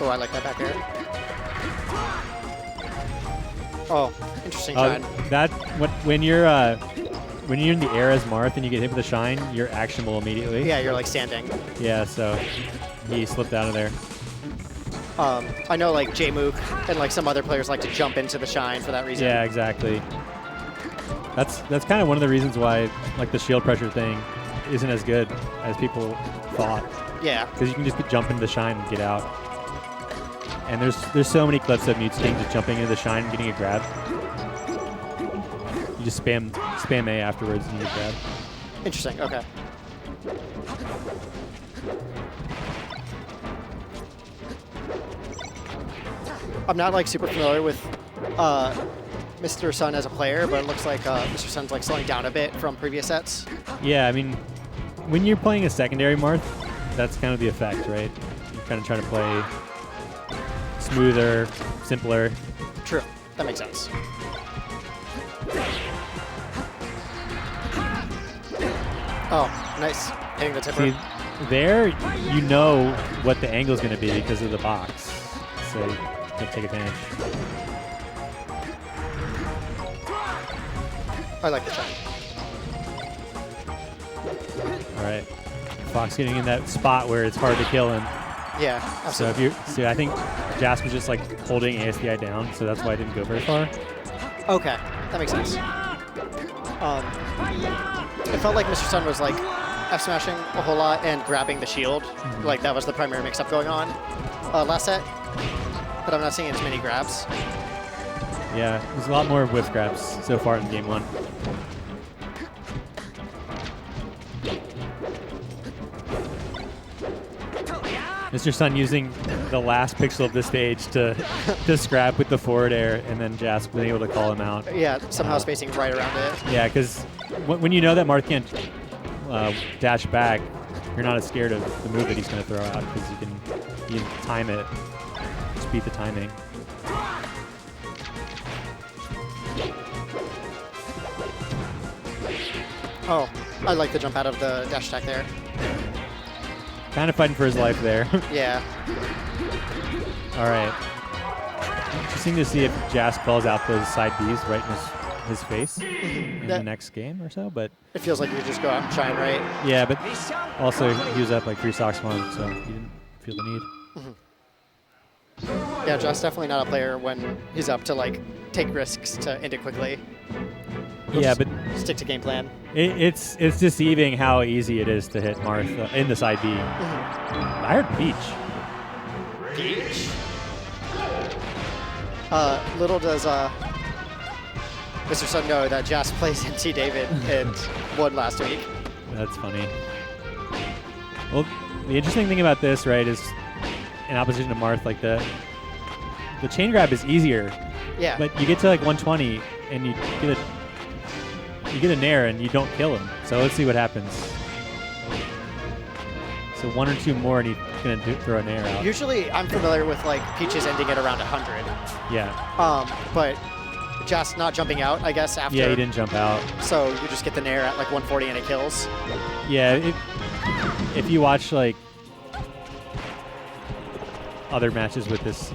Oh, I like that back air. Oh, interesting shine. When you're in the air as Marth and you get hit with a shine, you're actionable immediately. Yeah, you're like standing. Yeah, so he slipped out of there. I know like J-Mook and like some other players like to jump into the shine for that reason. Yeah, exactly. That's kind of one of the reasons why like the shield pressure thing isn't as good as people thought. Yeah. Because you can just jump into the shine and get out. And there's so many clips of Mute Sting just jumping into the shine and getting a grab. You just spam A afterwards and you get grab. Interesting. Okay. I'm not like super familiar with Mr. Sun as a player, but it looks like Mr. Sun's like slowing down a bit from previous sets. Yeah, I mean, when you're playing a secondary Marth, that's kind of the effect, right? You're kind of trying to play smoother, simpler. True. That makes sense. Oh, nice. Hitting the tipper. See, there, you know what the angle is going to be because of the box. So you can take advantage. I like the shot. All right. Fox getting in that spot where it's hard to kill him. Yeah, absolutely. So I think Jask was just like holding ASDI down, so that's why I didn't go very far. Okay, that makes sense. It felt like Mr. Sun was like F-smashing a whole lot and grabbing the shield. Like that was the primary mix-up going on last set. But I'm not seeing as many grabs. Yeah, there's a lot more whiff grabs so far in game one. Mr. Sun using the last pixel of the stage to scrap with the forward air, and then Jask being able to call him out. Yeah, somehow spacing right around it. Yeah, because when you know that Marth can't dash back, you're not as scared of the move that he's going to throw out because you can time it, just beat the timing. Oh, I like the jump out of the dash attack there. Kind of fighting for his life there. Yeah. All right. Interesting to see if Jask calls out those side Bs right in his face in the next game or so, but it feels like you just go out and shine, right? Yeah, but also he was up like 3 stocks for him, so he didn't feel the need. Yeah, Jask's definitely not a player when he's up to like take risks to end it quickly. Yeah, but stick to game plan. It's deceiving how easy it is to hit Marth in the side B. I heard Peach. Peach? Little does Mr. Sun know that Jask plays MC David and won last week. That's funny. Well, the interesting thing about this, right, is in opposition to Marth, like the chain grab is easier. Yeah. But you get to like 120 and you get a nair and you don't kill him. So let's see what happens. So 1 or 2 more and he's gonna throw a nair out. Usually I'm familiar with like Peaches ending at around 100. Yeah. But Jask not jumping out, I guess, after. Yeah, he didn't jump out. So you just get the nair at like 140 and it kills. Yeah, if you watch like other matches with this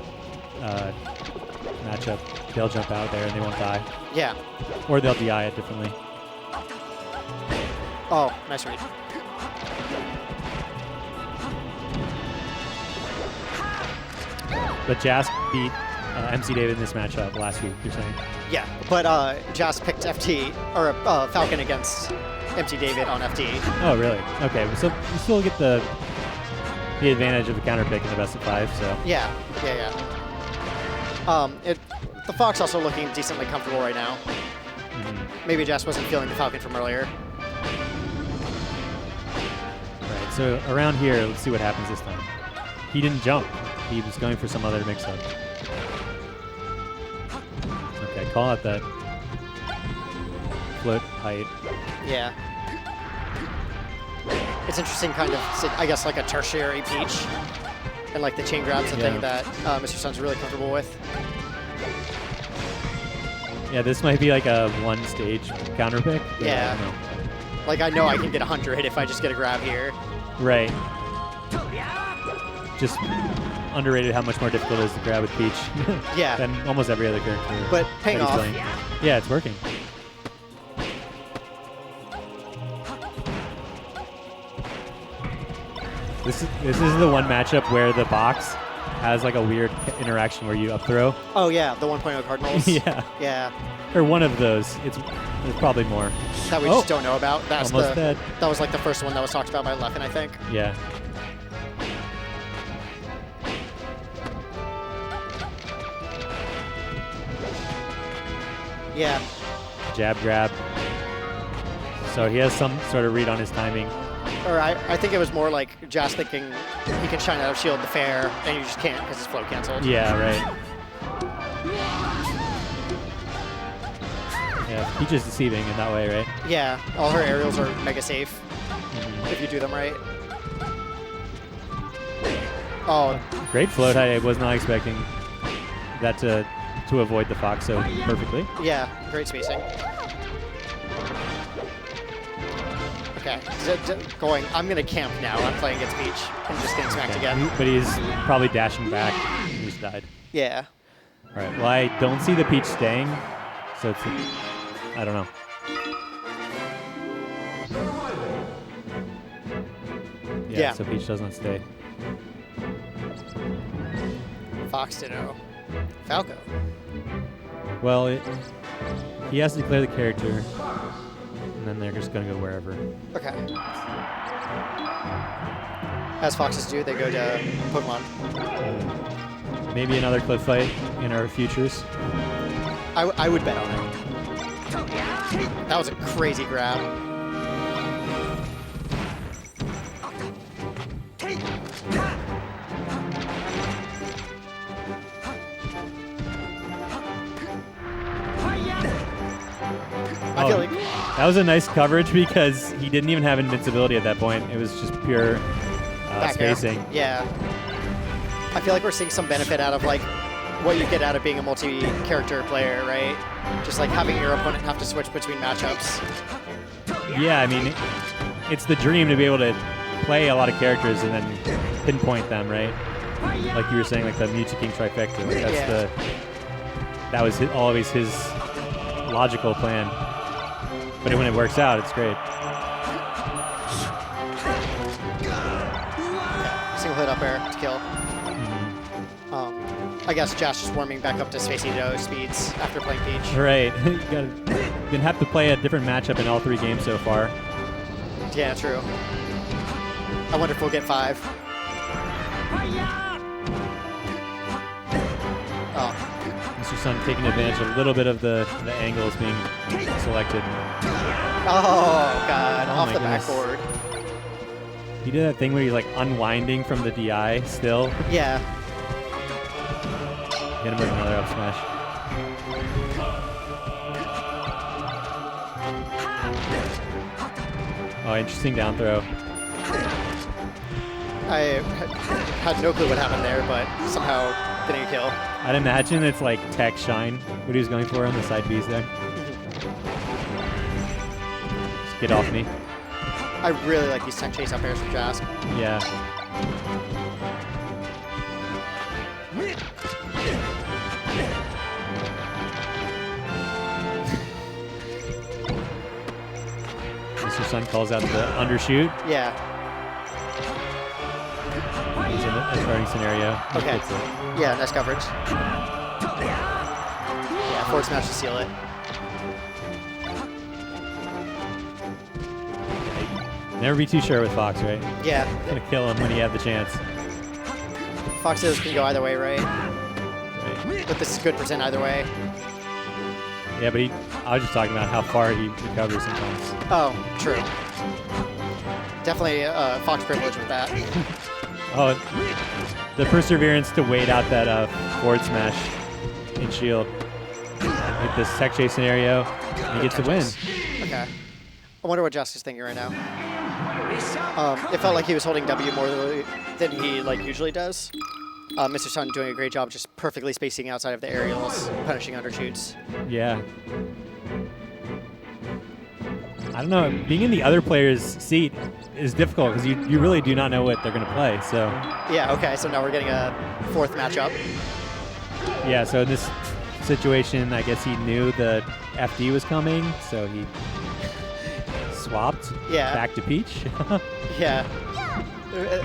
matchup, they'll jump out there and they won't die. Yeah. Or they'll DI it differently. Oh, nice read. But Jask beat MC David in this matchup last week, you're saying? Yeah, but Jask picked FT, or Falcon against MC David on FT. Oh, really? Okay, so you still get the advantage of the counter pick in the best of 5, so. Yeah. The Fox also looking decently comfortable right now. Maybe Jask wasn't feeling the Falcon from earlier. Right, so around here, let's see what happens this time. He didn't jump. He was going for some other mix-up. Okay, call out that float height. Yeah. It's interesting kind of, I guess, like a tertiary Peach. And like the chain grab's the thing that Mr. Sun's really comfortable with. Yeah, this might be like a one-stage counter pick. Yeah. I don't know. Like I know I can get 100 if I just get a grab here. Right. just underrated how much more difficult it is to grab with Peach Yeah. than almost every other character. But paying that he's off. playing. Yeah, it's working. This is the one matchup where the box has like a weird interaction where you up throw. Oh, yeah, the 1.0 Cardinals. Yeah. Yeah. Or one of those. There's probably more. That we just don't know about. That's Almost dead. That was like the first one that was talked about by Leffen, I think. Yeah. Yeah. Jab, grab. So he has some sort of read on his timing. Or I think it was more like Jask thinking he can shine out of shield the fair, and you just can't because it's flow canceled. Yeah, right. Yeah, Peach is deceiving in that way, right? Yeah, all her aerials are mega safe if you do them right. Oh, Great float. I was not expecting that to avoid the Fox so perfectly. yeah, great spacing. Okay, going. I'm gonna camp now. I'm playing against Peach and just getting smacked again. But he's probably dashing back. He just died. Yeah. All right. Well, I don't see the Peach staying, so it's. I don't know. Yeah. So Peach does not stay. Fox Ditto. Falco. Well, he has to declare the character, and then they're just gonna go wherever. Okay. As foxes do, they go to Pokemon. Maybe another cliff fight in our futures. I would bet on it. That was a crazy grab. I feel like That was a nice coverage because he didn't even have invincibility at that point. It was just pure back air. spacing. Yeah. I feel like we're seeing some benefit out of like what you get out of being a multi-character player, right? Just like having your opponent have to switch between matchups. Yeah, I mean, it's the dream to be able to play a lot of characters and then pinpoint them, right? Like you were saying, like the Mewtwo King trifecta. Like that's that was always his logical plan. But when it works out, it's great. Single hit up air to kill. I guess Josh is warming back up to Spacey speeds after playing Peach. Right. You're gonna have to play a different matchup in all 3 games so far. Yeah, true. I wonder if we'll get 5. Oh. Mr. Sun taking advantage of a little bit of the angles being selected. Oh, God. Oh Off my the goodness. backboard. He did that thing where he's like unwinding from the DI still. Yeah. Hit him with another up smash. Oh, interesting down throw. I had no clue what happened there, but somehow getting a kill. I'd imagine it's like tech shine, what he was going for on the side Bs there. Just get off me. I really like these tech chase up airs from Jask. Yeah. Mr. Sun calls out the undershoot. Yeah. He's in a starting scenario. He Okay. gets it. Yeah, nice coverage. Yeah, forward smash to seal it. Never be too sure with Fox, right? Yeah. Gonna kill him when he had the chance. Foxes can go either way, right? Right. But this is good percent either way. Yeah, but I was just talking about how far he recovers sometimes. Oh, true. Definitely Fox privilege with that. Oh, the perseverance to wait out that forward smash in shield. With this tech chase scenario, he gets the win. Okay. I wonder what Jask is thinking right now. It felt like he was holding W more than he usually does. Mr. Sun doing a great job just perfectly spacing outside of the aerials, punishing undershoots. Yeah. I don't know. Being in the other player's seat is difficult because you really do not know what they're going to play. So Yeah, okay, so now we're getting a 4th matchup. yeah, so in this situation, I guess he knew the FD was coming, so he swapped back to Peach. Yeah.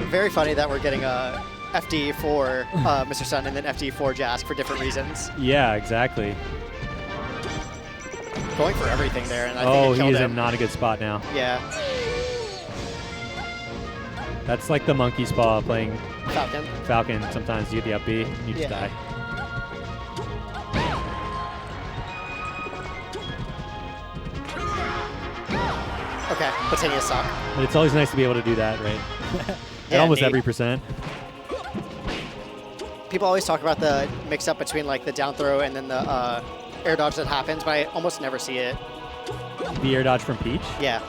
Very funny that we're getting a FD for Mr. Sun and then FD for Jask for different reasons. Yeah, exactly. Going for everything there, and I think it killed he's him. in not a good spot now. Yeah. That's like the monkey's paw playing Falcon. Sometimes you get the up B, and you just die. Okay, Platinia's suck. But it's always nice to be able to do that, right? At almost every percent. People always talk about the mix-up between like the down throw and then the air dodge that happens, but I almost never see it. The air dodge from Peach? Yeah.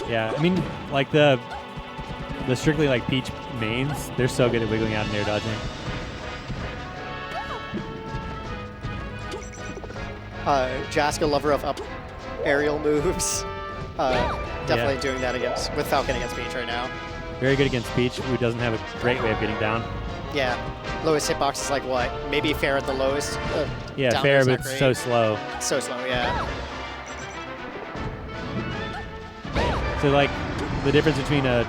Yeah, I mean, like the strictly like Peach mains, they're so good at wiggling out and air dodging. Jask, a lover of up aerial moves. Definitely doing that with Falcon against Peach right now. Very good against Peach, who doesn't have a great way of getting down. Yeah. Lowest hitbox is like what? Maybe fair at the lowest? Yeah, fair, but it's so slow. So slow, yeah. So like the difference between a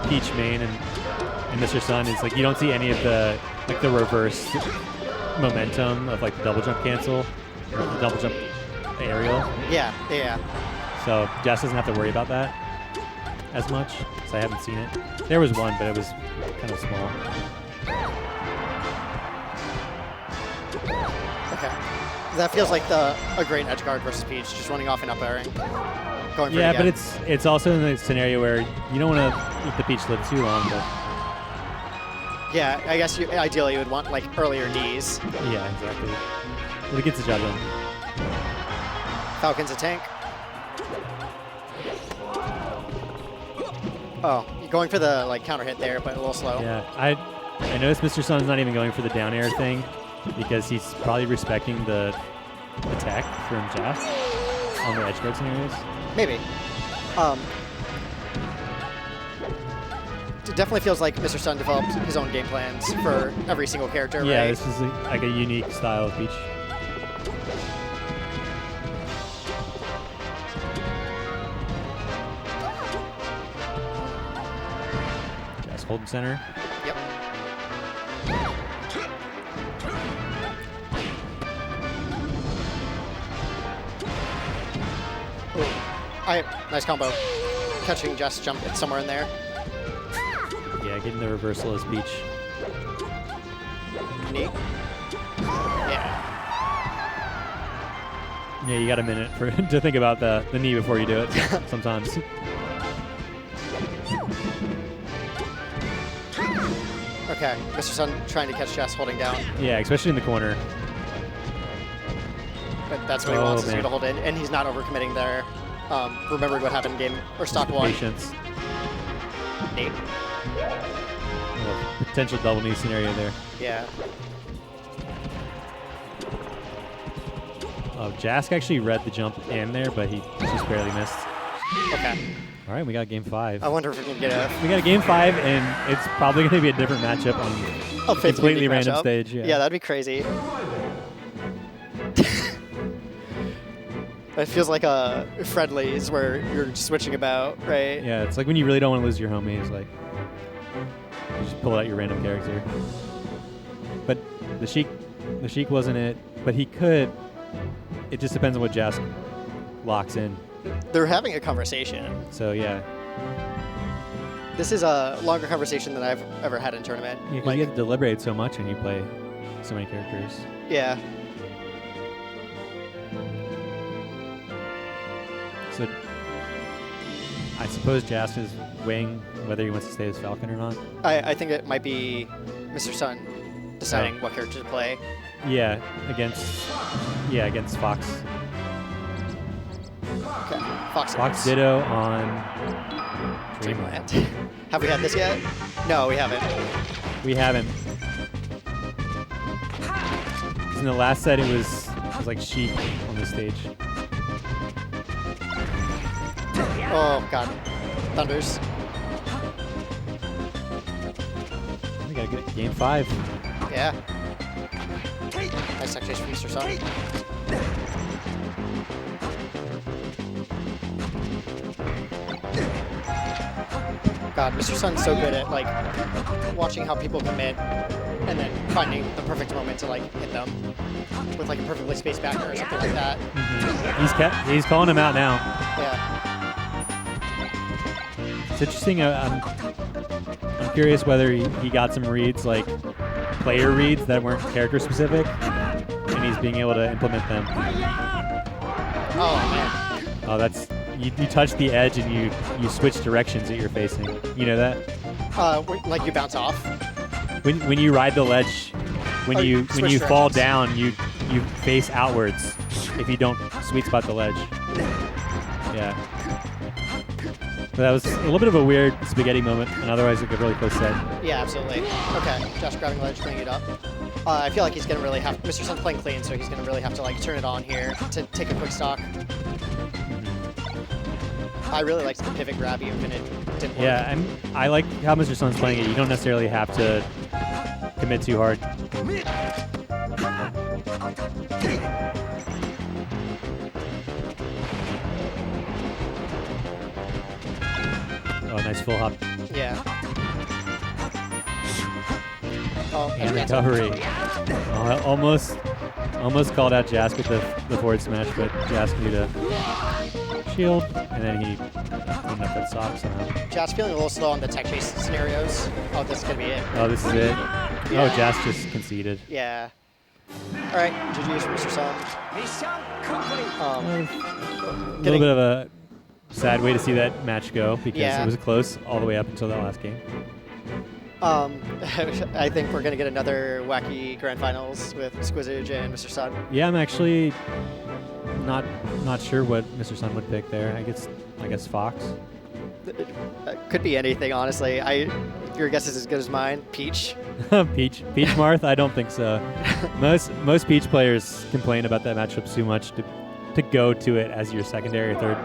Peach main and Mr. Sun is like you don't see any of the like the reverse momentum of like the double jump cancel or the double jump aerial. Yeah, yeah. So Jess doesn't have to worry about that as much, so I haven't seen it. There was one, but it was kind of small. Okay. That feels like a great edge guard versus Peach, just running off and up airing. Going for it but again. it's also in the scenario where you don't want to let the Peach live too long, but yeah, I guess ideally you would want like earlier knees. yeah, exactly. But it gets the job done. Falcon's a tank. Oh, you're going for the like counter hit there, but a little slow. Yeah, I noticed Mr. Sun's not even going for the down air thing because he's probably respecting the attack from Jask on the edge guard scenarios. Maybe. It definitely feels like Mr. Sun developed his own game plans for every single character, Yeah, right? this is like a unique style of Peach. Jask holding center. Yep. Nice combo. Catching Just jump somewhere in there. Yeah, getting the reversal as Peach. Neat. Yeah. Yeah, you got a minute to think about the knee before you do it sometimes. Okay, Mr. Sun trying to catch Just holding down. Yeah, especially in the corner. But that's what he wants is you to hold in, and he's not overcommitting there. Remembering what happened in game or stock one. Patience. Neat. Potential double knee scenario there. Yeah. Oh, Jask actually read the jump in there, but he just barely missed. Okay. All right, we got game 5. I wonder if we can get a... We got a game 5, and it's probably going to be a different matchup on a completely random stage. Yeah, that'd be crazy. It feels like a friendlies where you're switching about, right? Yeah, it's like when you really don't want to lose your homies, like you just pull out your random character. But the Sheik wasn't it, but he could. It just depends on what Jask locks in. They're having a conversation. So yeah. This is a longer conversation than I've ever had in tournament. Yeah, because you have to deliberate so much when you play so many characters. Yeah. So I suppose Jask is weighing whether he wants to stay as Falcon or not. I think it might be Mr. Sun deciding what character to play. Yeah, against Fox. Okay, Fox Ditto on Dreamland. Have we had this yet? No, we haven't. We haven't. 'Cause in the last set, it was like Sheik on the stage. Oh, God. Thunders. We got a good game 5. Yeah. Nice tech chase from Mr. Sun. God, Mr. Sun's so good at like watching how people commit and then finding the perfect moment to like hit them with like a perfectly spaced backer or something like that. Mm-hmm. He's calling him out now. Yeah. It's interesting. I'm curious whether he got some reads, like player reads that weren't character specific, and he's being able to implement them. Oh man. Oh, that's you touch the edge and you switch directions that you're facing. You know that? Like you bounce off. When you ride the ledge, when you fall down, you face outwards if you don't sweet spot the ledge. Yeah. So that was a little bit of a weird spaghetti moment, and otherwise like a really close set. Yeah, absolutely. Okay, Josh grabbing ledge, cleaning it up. I feel like he's gonna really have Mr. Sun's playing clean, so he's gonna really have to like turn it on here to take a quick stock. I really liked the pivot grab even if it didn't work. Yeah, I like how Mr. Sun's playing it. You don't necessarily have to commit too hard. Oh, nice full hop. Yeah. Oh, And recovery. Oh, almost called out Jask with the forward smash, but Jask knew to shield, and then he cleaned up that sock somehow. Jask feeling a little slow on the tech chase scenarios. Oh, this is going to be it. Oh, this is it? Yeah. Oh, Jask just conceded. Yeah. All right, GG's for Mr. Sun. A little bit of a sad way to see that match go because it was close all the way up until that last game. I think we're going to get another wacky grand finals with Squizzage and Mr. Sun. Yeah, I'm actually not sure what Mr. Sun would pick there. I guess Fox. Could be anything, honestly. Your guess is as good as mine. Peach. Peach Marth? I don't think so. Most Peach players complain about that matchup too much to go to it as your secondary or third